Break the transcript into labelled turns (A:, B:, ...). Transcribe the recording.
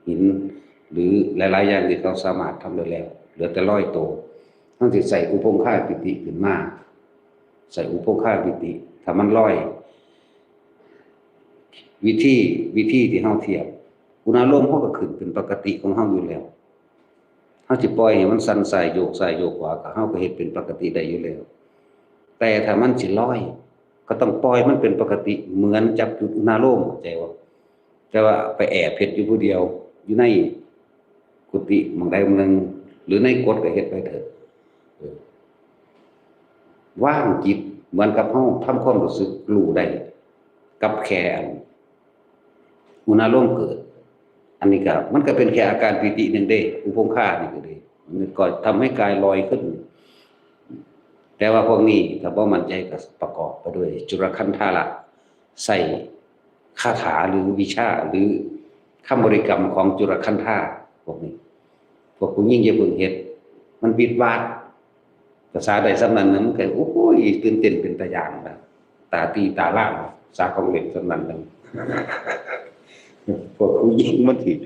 A: หินหรือหลายๆอย่างที่เขาสามารถทำได้แล้วเหลือแต่ร้อยโตต้องสิใส่อุปงค่าปิติขึ้นมาใส่อุปงค่าปิติถ้ามันร้อยวิธีที่เฮาเทียบอุณหภูมิเฮาก็ขึ้นเป็นปกติของเฮาอยู่แล้วเฮาสิปล่อยให้มันสั่นซ้ายโยกขวาก็เฮาก็เฮ็ดเป็นปกติได้อยู่แล้วแต่ถ้ามันสิลอยก็ต้องปล่อยมันเป็นปกติเหมือนจับจุดอุณหภูมิเข้าใจบ่แต่ว่าไปแอบเฮ็ดอยู่ผู้เดียวอยู่ในกุฏิหม้องใดหม้องหนึ่งหรือในกฎก็เฮ็ดไปเถอะว่างจิตเหมือนกับเฮาทำความรู้สึกรู้ได้กับแค่อุณหภูมิเกิดอันนี้ก็มันก็เป็นแค่อาการปิตินึงเด้อุปงค่านี่ก็ดีมันก็ทำให้กายลอยขึ้นแต่ว่าพวกนี้ถ้าบ่มั่นใจก็ประกอบไปด้วยจุลคันธาระใส่คาถาหรือวิชาหรือคำบริกรรมของจุลคันธาพวกนี้พวกผู้หญิงอย่าเพิ่งเฮ็ดมันบิดวาดภาษาใดสำนั้นนั้นก็โอ้โหตื่นเต้นเป็นตาย่างนะตาตีตาล่างสาของเล่นสำนั้นนั้นพวกผู้หญิงมันสิ